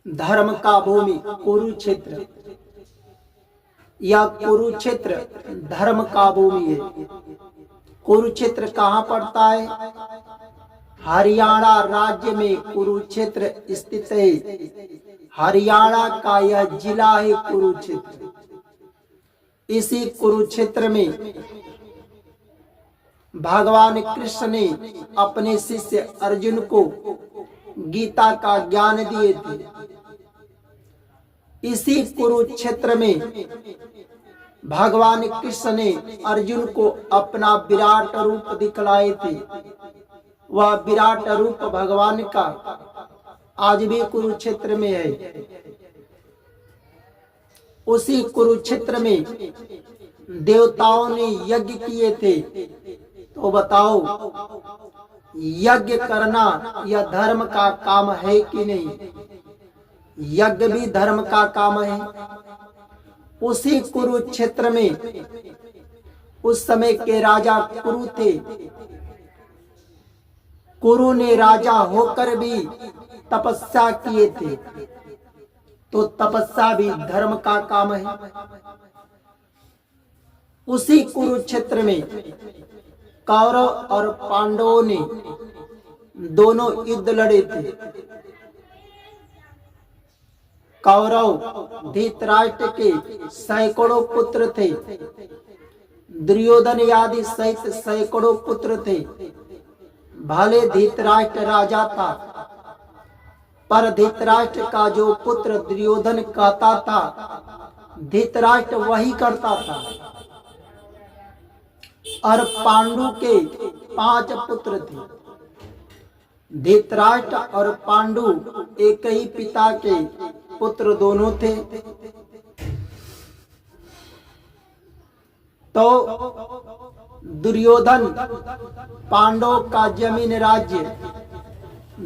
धर्म का भूमि कुरुक्षेत्र, या कुरुक्षेत्र धर्म का भूमि है। कुरुक्षेत्र कहाँ पड़ता है? हरियाणा राज्य में कुरुक्षेत्र स्थित है। हरियाणा का यह जिला है कुरुक्षेत्र। इसी कुरुक्षेत्र में भगवान कृष्ण ने अपने शिष्य अर्जुन को गीता का ज्ञान दिए थे। इसी कुरुक्षेत्र में भगवान कृष्ण ने अर्जुन को अपना विराट रूप दिखलाए थे। वह विराट रूप भगवान का आज भी कुरुक्षेत्र में है। उसी कुरुक्षेत्र में देवताओं ने यज्ञ किए थे। तो बताओ, यज्ञ करना यह धर्म का काम है कि नहीं? यज्ञ भी धर्म का काम है। उसी कुरुक्षेत्र में उस समय के राजा कुरु थे। कुरु ने राजा होकर भी तपस्या किए थे। तो तपस्या भी धर्म का काम है। उसी कुरुक्षेत्र में कौरव और पांडवों ने दोनों युद्ध लड़े थे। कौरव धृतराष्ट्र के सैकड़ों पुत्र थे। दुर्योधन आदि सहित सैकड़ों पुत्र थे। भले धृतराष्ट्र राजा था, पर धृतराष्ट्र का जो पुत्र दुर्योधन कहता था, धृतराष्ट्र वही करता था। और पांडु के 5 पुत्र थे। धृतराष्ट्र और पांडु एक ही पिता के पुत्र दोनों थे। तो दुर्योधन पांडवों का जमीन राज्य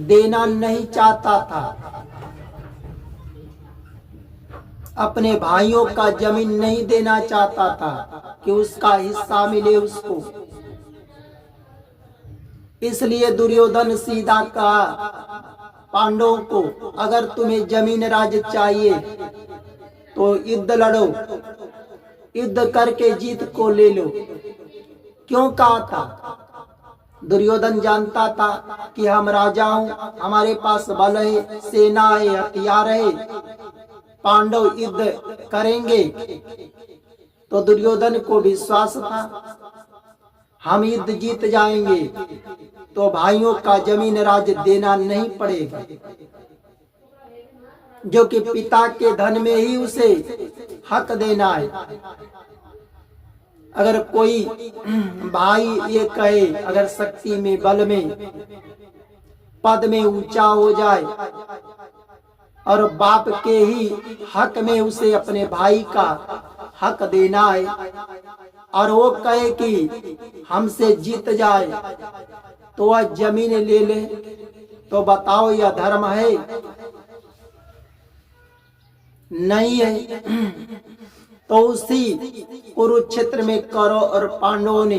देना नहीं चाहता था। अपने भाइयों का जमीन नहीं देना चाहता था कि उसका हिस्सा मिले उसको। इसलिए दुर्योधन सीधा कहा पांडवों को, अगर तुम्हें जमीन राज्य चाहिए तो युद्ध लड़ो, युद्ध करके जीत को ले लो। क्यों कहा था? दुर्योधन जानता था कि हम राजा हूं, हमारे पास बल है, सेना है, हथियार है, पांडव युद्ध करेंगे। तो दुर्योधन को विश्वास था हम युद्ध जीत जाएंगे, तो भाइयों का जमीन राज्य देना नहीं पड़ेगा, जो कि पिता के धन में ही उसे हक देना है। अगर कोई भाई ये कहे, अगर शक्ति में, बल में, पद में ऊंचा हो जाए और बाप के ही हक में उसे अपने भाई का हक देना है, और वो कहे कि हमसे जीत जाए तो वह जमीन ले ले, तो बताओ यह धर्म है? नहीं है। तो उसी कुरुक्षेत्र में कौरव और पांडवों ने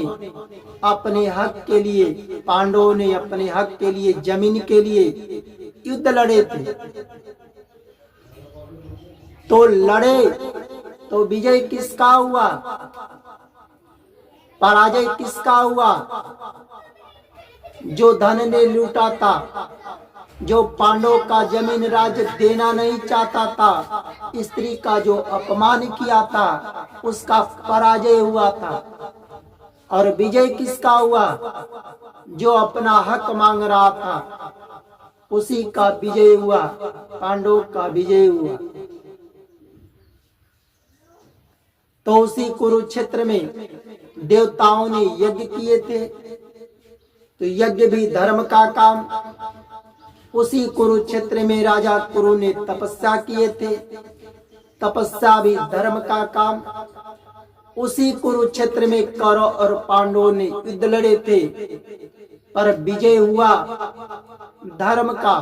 अपने हक के लिए, पांडवों ने अपने हक के लिए, जमीन के लिए युद्ध लड़े थे। तो लड़े तो विजय किसका हुआ? पराजय किसका हुआ? जो धन ने लूटा था, जो पांडवों का जमीन राज्य देना नहीं चाहता था, स्त्री का जो अपमान किया था, उसका पराजय हुआ था। और विजय किसका हुआ? जो अपना हक मांग रहा था, उसी का विजय हुआ, पांडवों का विजय हुआ। तो उसी कुरुक्षेत्र में देवताओं ने यज्ञ किए थे। तो यज्ञ भी धर्म का काम। उसी कुरुक्षेत्र में राजा कुरु ने तपस्या किए थे। तपस्या भी धर्म का काम। उसी कुरुक्षेत्र में कौरव और पांडवों ने युद्ध लड़े थे, पर विजय हुआ धर्म का।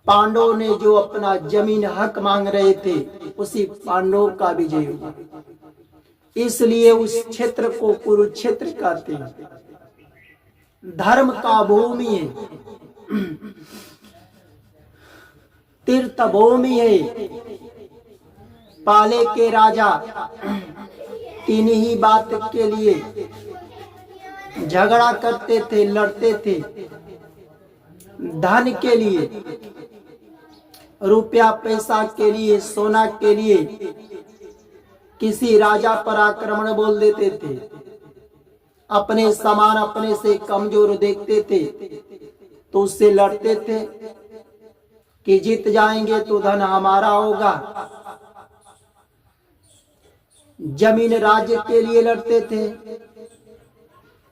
पांडवों ने जो अपना जमीन हक मांग रहे थे, उसी पांडवों का विजय हुआ। इसलिए उस क्षेत्र को कुरुक्षेत्र कहते हैं। धर्म का भूमि है। तीर्थ भूमि है। पहले के राजा तीन ही बात के लिए झगड़ा करते थे, लड़ते थे। धन के लिए, रुपया पैसा के लिए, सोना के लिए किसी राजा पर आक्रमण बोल देते थे। अपने समान अपने से कमजोर देखते थे तो उससे लड़ते थे कि जीत जाएंगे तो धन हमारा होगा। जमीन राज्य के लिए लड़ते थे।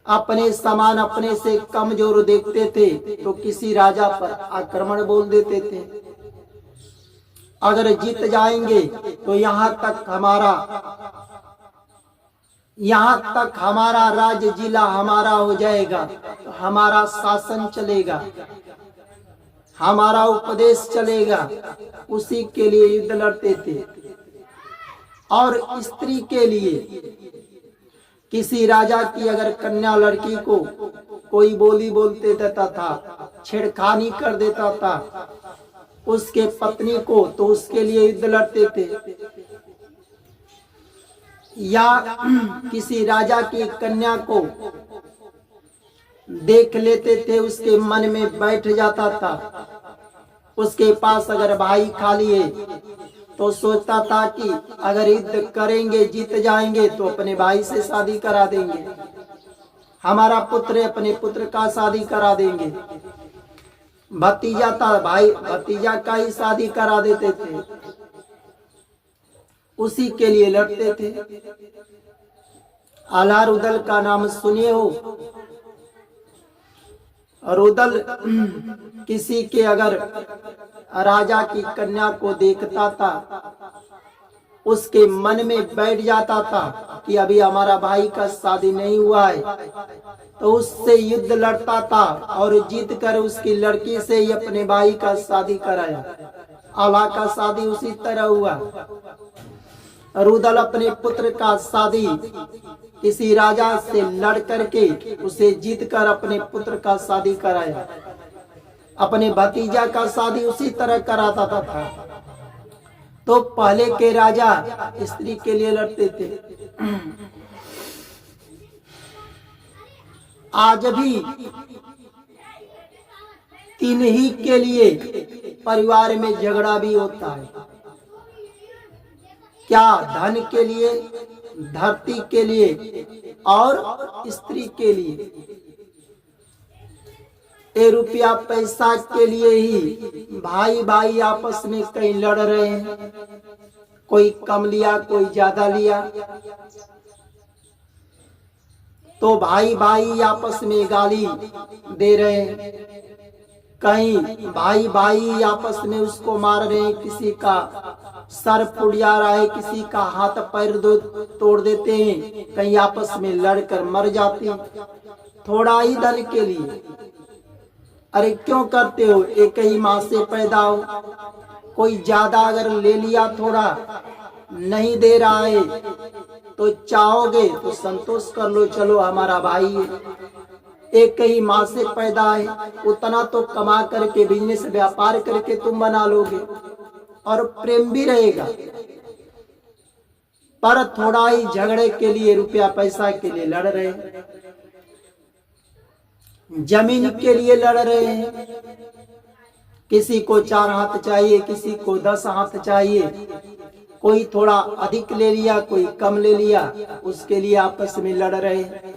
अपने समान अपने से कमजोर देखते थे तो किसी राजा पर आक्रमण बोल देते थे। अगर जीत जाएंगे तो यहाँ तक हमारा राज्य जिला हमारा हो जाएगा, तो हमारा शासन चलेगा, हमारा उपदेश चलेगा। उसी के लिए युद्ध लड़ते थे। और स्त्री के लिए, किसी राजा की अगर कन्या लड़की को कोई बोली बोलते देता था, छेड़खानी कर देता था उसके पत्नी को, तो उसके लिए युद्ध लड़ते थे। या किसी राजा की कन्या को देख लेते थे, उसके मन में बैठ जाता था। उसके पास अगर भाई खाली है तो सोचता था कि अगर युद्ध करेंगे जीत जाएंगे तो अपने भाई से शादी करा देंगे, हमारा पुत्र अपने पुत्र का शादी करा देंगे। भतीजा था, भाई भतीजा का ही शादी करा देते थे। उसी के लिए लड़ते थे। आला रुदल का नाम सुने हो। रुदल किसी के अगर राजा की कन्या को देखता था, उसके मन में बैठ जाता था कि अभी हमारा भाई का शादी नहीं हुआ है, तो उससे युद्ध लड़ता था और जीत कर उसकी लड़की से ही अपने भाई का शादी कराया। आला का शादी उसी तरह हुआ। रुदल अपने पुत्र का शादी किसी राजा से लड़ करके उसे जीत कर अपने पुत्र का शादी कराया। अपने भतीजा का शादी उसी तरह कराता था। तो पहले के राजा स्त्री के लिए लड़ते थे। आज भी तीन ही के लिए परिवार में झगड़ा भी होता है। क्या? धन के लिए, धरती के लिए और स्त्री के लिए। ये रुपया पैसा के लिए ही भाई भाई आपस में कहीं लड़ रहे हैं। कोई कम लिया, कोई ज्यादा लिया, तो भाई भाई आपस में गाली दे रहे हैं। कहीं भाई भाई आपस में उसको मार रहे हैं, किसी का सर फूट जा रहा है, किसी का हाथ पैर तोड़ देते हैं, कहीं आपस में लड़कर मर जाते हैं थोड़ा ही धन के लिए। अरे क्यों करते हो? एक ही माँ से पैदा हो। कोई ज्यादा अगर ले लिया, थोड़ा नहीं दे रहा है तो चाहोगे तो संतोष कर लो, चलो हमारा भाई है। एक ही माँ से पैदा है, उतना तो कमा करके बिजनेस व्यापार करके तुम बना लोगे और प्रेम भी रहेगा। पर थोड़ा ही झगड़े के लिए, रुपया पैसा के लिए लड़ रहे हैं, जमीन के लिए लड़ रहे हैं। किसी को 4 हाथ चाहिए, किसी को 10 हाथ चाहिए। कोई थोड़ा अधिक ले लिया, कोई कम ले लिया, उसके लिए आपस में लड़ रहे हैं।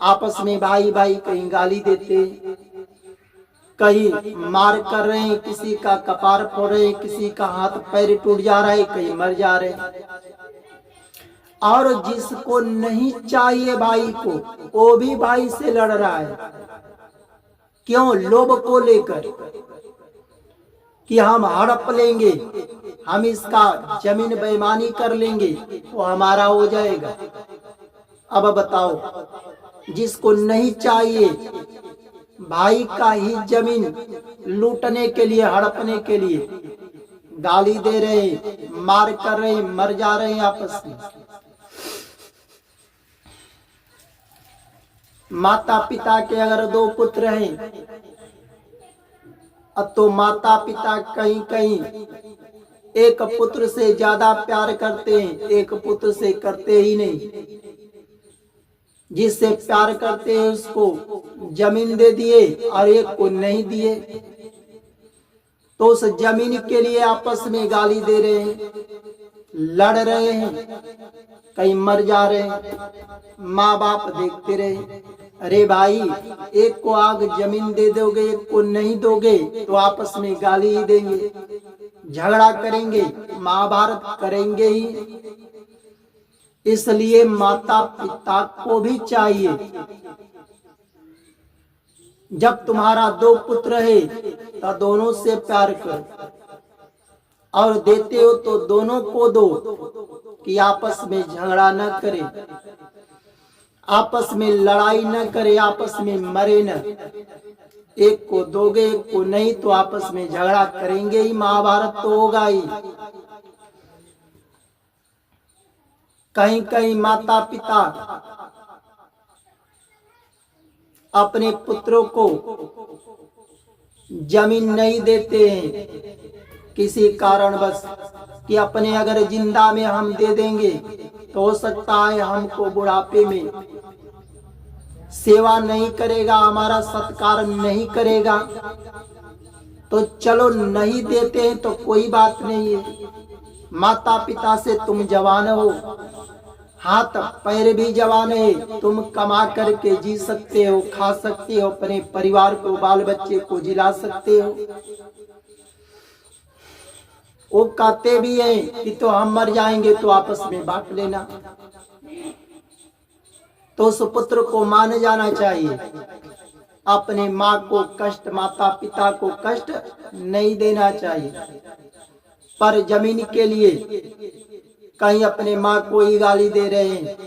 आपस में भाई भाई कहीं गाली देते, कहीं मार कर रहे हैं, किसी का कपार फोड़ रहे हैं, किसी का हाथ पैर टूट जा रहा है, कहीं मर जा रहे हैं। और जिसको नहीं चाहिए भाई को, वो भी भाई से लड़ रहा है। क्यों? लोभ को लेकर कि हम हड़प लेंगे, हम इसका जमीन बेईमानी कर लेंगे तो हमारा हो जाएगा। अब बताओ, जिसको नहीं चाहिए भाई का ही जमीन लूटने के लिए, हड़पने के लिए गाली दे रहे, मार कर रहे, मर जा रहे हैं आपस में। माता पिता के अगर 2 पुत्र हैं अब तो माता पिता कहीं कहीं एक पुत्र से ज्यादा प्यार करते हैं, एक पुत्र से करते ही नहीं। जिससे प्यार करते हैं उसको जमीन दे दिए और एक को नहीं दिए, तो उस जमीन के लिए आपस में गाली दे रहे हैं, लड़ रहे हैं, कहीं मर जा रहे हैं। माँ बाप देखते रहे, अरे भाई एक को आग जमीन दे दोगे, एक को नहीं दोगे तो आपस में गाली ही देंगे, झगड़ा करेंगे, महाभारत करेंगे ही। इसलिए माता पिता को भी चाहिए, जब तुम्हारा दो पुत्र है तो दोनों से प्यार करो, और देते हो तो दोनों को दो, कि आपस में झगड़ा न करे, आपस में लड़ाई न करे, आपस में मरे न। एक को दोगे एक को नहीं तो आपस में झगड़ा करेंगे ही, महाभारत तो होगा ही। कहीं कहीं माता पिता अपने पुत्रों को जमीन नहीं देते हैं किसी कारणवश, कि अपने अगर जिंदा में हम दे देंगे तो हो सकता है हमको बुढ़ापे में सेवा नहीं करेगा, हमारा सत्कार नहीं करेगा, तो चलो नहीं देते हैं तो कोई बात नहीं है। माता पिता से तुम जवान हो, हाथ पैर भी जवान है, तुम कमा करके जी सकते हो, खा सकते हो, अपने परिवार को बाल बच्चे को जिला सकते हो। वो कहते भी हैं कि तो हम मर जाएंगे तो आपस में बांट लेना, तो उस पुत्र को मान जाना चाहिए। अपने माँ को कष्ट, माता पिता को कष्ट नहीं देना चाहिए। पर जमीन के लिए कहीं अपने माँ को ही गाली दे रहे हैं,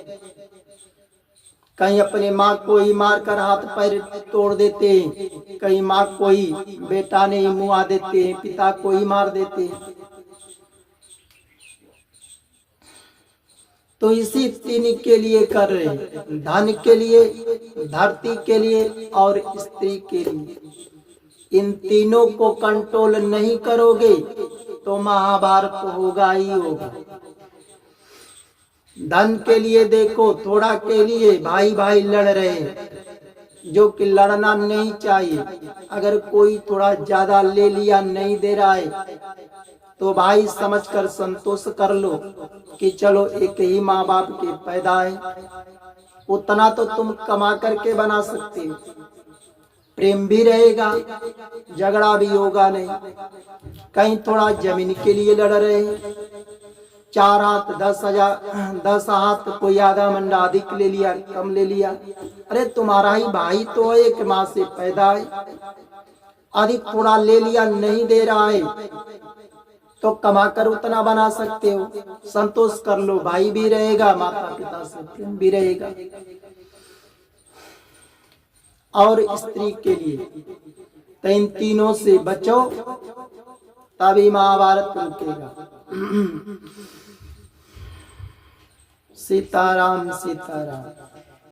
कहीं अपने माँ को ही मारकर हाथ पैर तोड़ देते हैं, कहीं माँ को ही बेटा ने ही मुआ देते हैं, पिता को ही मार देते हैं। तो इसी तीन के लिए कर रहे हैं, धन के लिए, धरती के लिए और स्त्री के लिए। इन तीनों को कंट्रोल नहीं करोगे तो महाभारत होगा ही होगा। धन के लिए देखो, थोड़ा के लिए भाई भाई लड़ रहे हैं, जो कि लड़ना नहीं चाहिए। अगर कोई थोड़ा ज्यादा ले लिया, नहीं दे रहा है, तो भाई समझकर संतोष कर लो कि चलो एक ही माँ बाप के पैदा है, उतना तो तुम कमा करके बना सकते हो, प्रेम भी रहेगा, झगड़ा भी होगा नहीं। कहीं थोड़ा जमीन के लिए लड़ रहे हैं, 4 हाथ 10 हाथ, कोई आधा मंडा अधिक ले लिया, कम ले लिया, अरे तुम्हारा ही भाई तो है, एक माँ से पैदा है, अधिक थोड़ा ले लिया, नहीं दे रहा है तो कमा कर उतना बना सकते हो, संतोष कर लो, भाई भी रहेगा, माता पिता से प्रेम भी रहेगा। और स्त्री के लिए तो इन तीनों से बचो, तभी महाभारत रुकेगा। सीताराम सीताराम।